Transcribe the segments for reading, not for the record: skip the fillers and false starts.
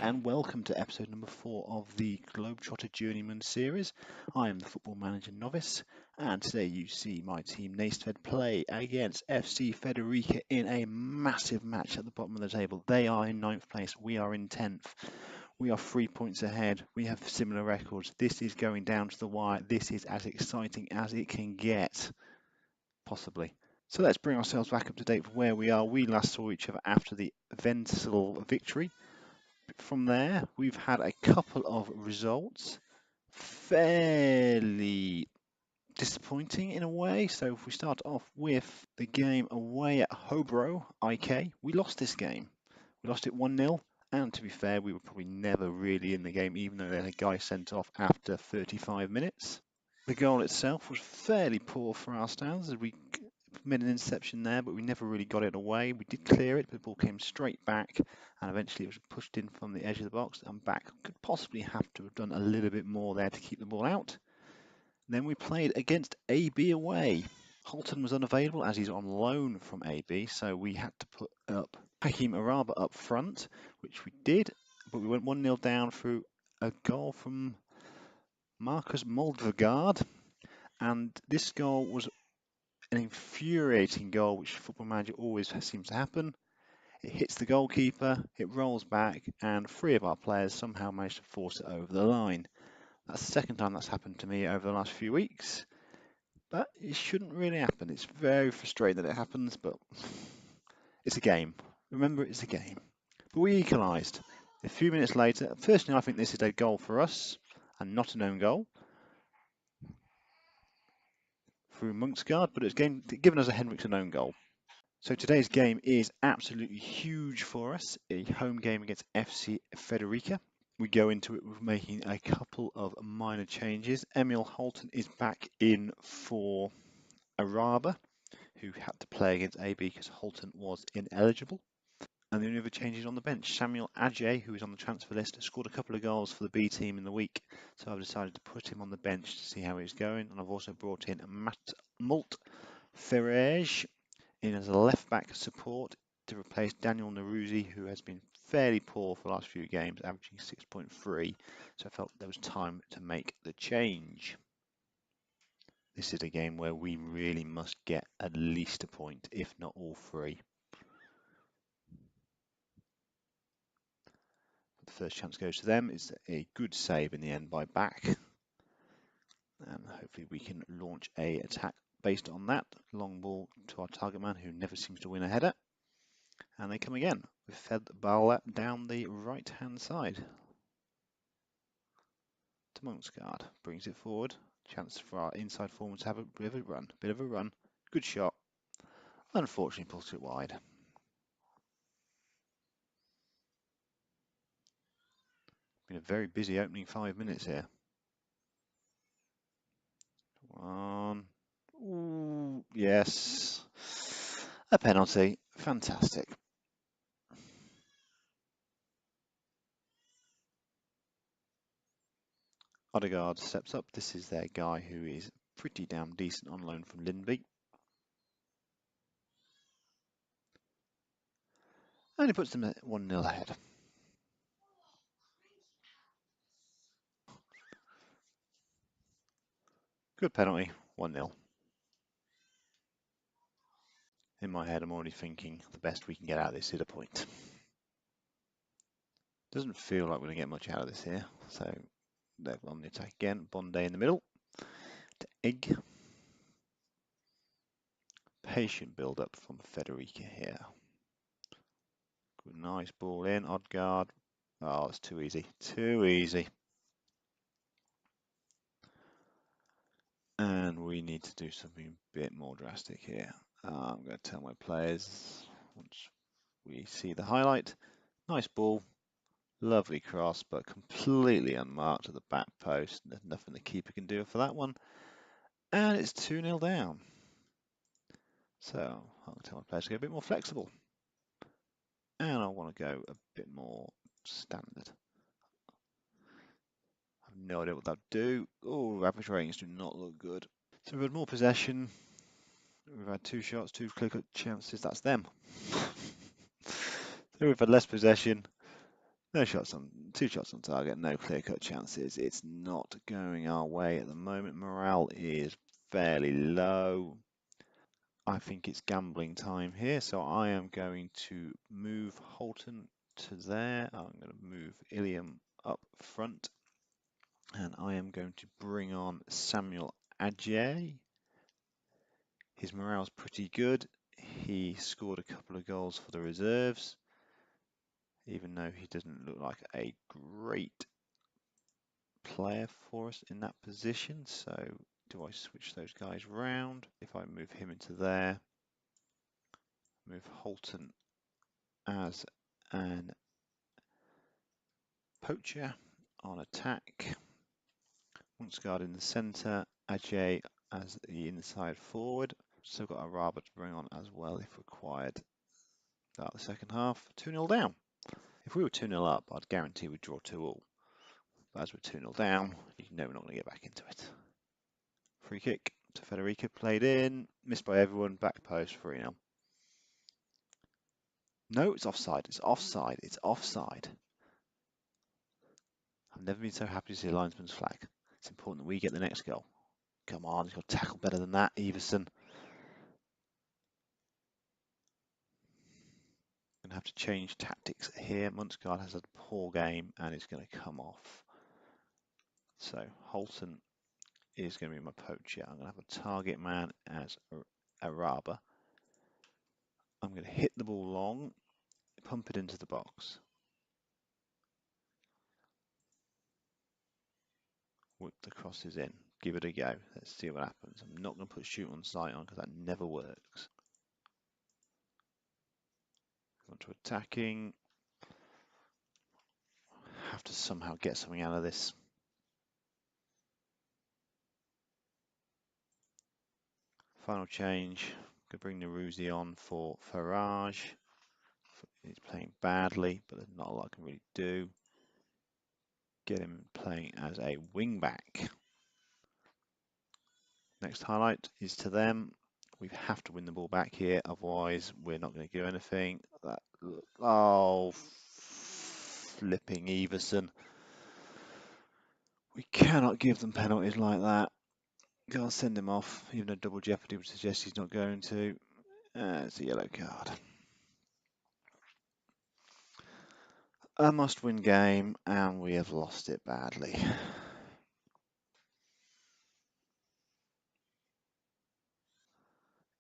and welcome to episode number 4 of the Globetrotter Journeyman series. I am the football manager novice, and today you see my team Nasted play against FC Federica in a massive match at the bottom of the table. They are in 9th place, we are in 10th. We are 3 points ahead, we have similar records. This is going down to the wire. This is as exciting as it can get, possibly. So let's bring ourselves back up to date with where we are. We last saw each other after the Ventil victory. From there, we've had a couple of results, fairly disappointing in a way. So if we start off with the game away at Hobro IK, we lost this game. We lost it 1-0, and to be fair, we were probably never really in the game, even though they had a guy sent off after 35 minutes. The goal itself was fairly poor for our standards. We made an interception there, but we never really got it away. We did clear it, but the ball came straight back, and eventually it was pushed in from the edge of the box and back. Could possibly have to have done a little bit more there to keep the ball out. Then we played against AB away. Holton was unavailable as he's on loan from AB, so we had to put up Hakim Araba up front, which we did, but we went 1-0 down through a goal from Marcus Moldvegard, and this goal was an infuriating goal, which Football Manager always seems to happen. It hits the goalkeeper, it rolls back, and 3 of our players somehow managed to force it over the line. That's the second time that's happened to me over the last few weeks, but it shouldn't really happen. It's very frustrating that it happens, but it's a game. Remember, it's a game. But we equalised. A few minutes later, personally, I think this is a goal for us, and not an own goal through Monksgaard, but it's given us a Henriksen own goal. So today's game is absolutely huge for us, a home game against FC Federica. We go into it with making a couple of minor changes. Emil Holton is back in for Araba, who had to play against AB because Holton was ineligible. And the only other changes on the bench, Samuel Adjei, who is on the transfer list, scored a couple of goals for the B team in the week, so I've decided to put him on the bench to see how he's going. And I've also brought in Mult Ferrej in as a left back support to replace Daniel Naruzzi, who has been fairly poor for the last few games, averaging 6.3, so I felt there was time to make the change. This is a game where we really must get at least a point, if not all 3. The first chance goes to them. It's a good save in the end by Back, and hopefully we can launch a attack based on that. Long ball to our target man, who never seems to win a header. And they come again. We fed the ball down the right hand side to Monksgaard. Brings it forward. Chance for our inside forward to have a bit of a run. Good shot. Unfortunately pulls it wide. Been a very busy opening 5 minutes here. One. Ooh, yes. A penalty. Fantastic. Odegaard steps up. This is their guy who is pretty damn decent on loan from Lindby. And he puts them at 1-0 ahead. Good penalty, 1-0. In my head, I'm already thinking the best we can get out of this is a point. Doesn't feel like we're going to get much out of this here. So they're on the attack again. Bonde in the middle to Egg. Patient build up from Federica here. Good, nice ball in. Odegaard. Oh, it's too easy. Too easy. And we need to do something a bit more drastic here. I'm going to tell my players once we see the highlight. Nice ball. Lovely cross, but completely unmarked at the back post. There's nothing the keeper can do for that one. And it's 2-0 down. So I'll tell my players to go a bit more flexible. And I want to go a bit more standard. I have no idea what that'll do. Oh, average ratings do not look good. So we've had more possession. We've had 2 shots, 2 clear-cut chances. That's them. So we've had less possession, No shots on, 2 shots on target, no clear-cut chances. It's not going our way at the moment. Morale is fairly low. I think it's gambling time here, so I am going to move Holton to there. I'm going to move Iliam up front, and I am going to bring on Samuel Adjei. His morale's pretty good. He scored a couple of goals for the reserves, even though he doesn't look like a great player for us in that position. So do I switch those guys round? If I move him into there, move Holton as an poacher on attack, Munksgaard in the centre, Ajay as the inside forward. Still got a Araba to bring on as well if required. Start the second half, 2-0 down. If we were 2-0 up, I'd guarantee we'd draw 2-2. But as we're 2-0 down, you know we're not going to get back into it. Free kick to Federica, played in, missed by everyone, back post, 3-0. No, it's offside, it's offside, it's offside. I've never been so happy to see a linesman's flag. It's important that we get the next goal. Come on, he's got to tackle better than that, Everson. Going to have to change tactics here. Munksgaard has a poor game and it's going to come off. So Holton is going to be my poacher. I'm going to have a target man as Araba. I'm going to hit the ball long, pump it into the box. Whip the crosses in. Give it a go. Let's see what happens. I'm not going to put shoot on sight on because that never works. On to attacking. Have to somehow get something out of this. Final change. Could bring Naruzi on for Farage. He's playing badly, but there's not a lot I can really do. Get him playing as a wing back. Next highlight is to them. We have to win the ball back here, otherwise we're not going to do anything. Oh, flipping Everson. We cannot give them penalties like that. Can't send him off, even though double jeopardy would suggest he's not going to. It's a yellow card. A must-win game, and we have lost it badly.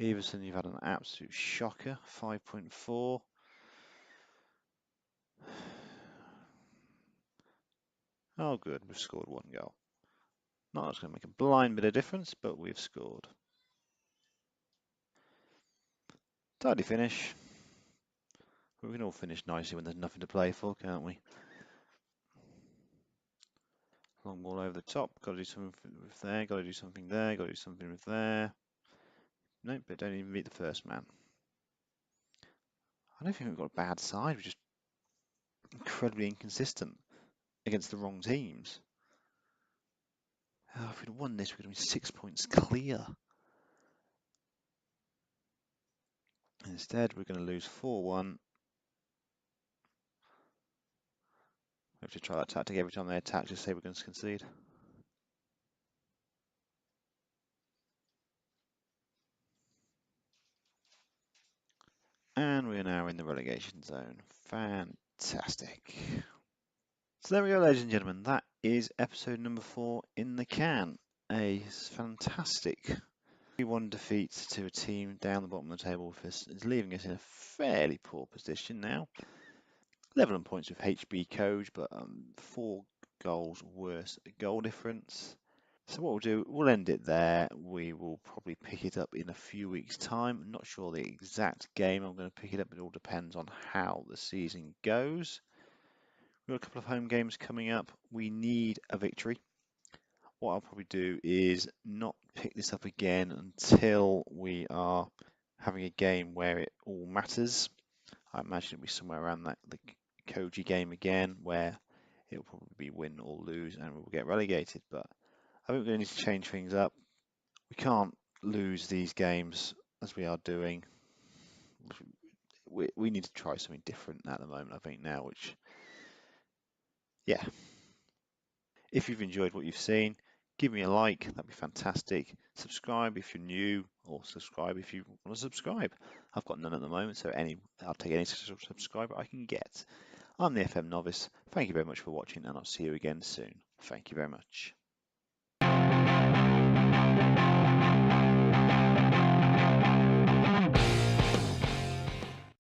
Everson, you've had an absolute shocker, 5.4. Oh good, we've scored 1 goal. Not that's going to make a blind bit of difference, but we've scored. Tidy finish. We can all finish nicely when there's nothing to play for, can't we? Long ball over the top, got to do something with there, got to do something there, got to do something with there. Nope, but don't even beat the first man. I don't think we've got a bad side, we're just incredibly inconsistent against the wrong teams. Oh, if we'd won this, we'd have been 6 points clear. Instead, we're going to lose 4-1. We have to try that tactic every time they attack, just say we're going to concede. And we are now in the relegation zone. Fantastic. So there we go, ladies and gentlemen. That is episode number 4 in the can. A fantastic 3-1 defeat to a team down the bottom of the table. Is leaving us in a fairly poor position now. Level on points with HB Coach, but 4 goals worse goal difference. So what we'll do, we'll end it there. We will probably pick it up in a few weeks' time. I'm not sure the exact game I'm going to pick it up. It all depends on how the season goes. We've got a couple of home games coming up. We need a victory. What I'll probably do is not pick this up again until we are having a game where it all matters. I imagine it'll be somewhere around the Koji game again, where it'll probably be win or lose and we'll get relegated. But I think we're going to need to change things up. We can't lose these games as we are doing. We need to try something different at the moment, I think, now, which yeah, if you've enjoyed what you've seen, give me a like, that'd be fantastic. Subscribe if you're new, or subscribe if you want to subscribe. I've got none at the moment, so I'll take any subscriber I can get. I'm the FM Novice. Thank you very much for watching, and I'll see you again soon. Thank you very much.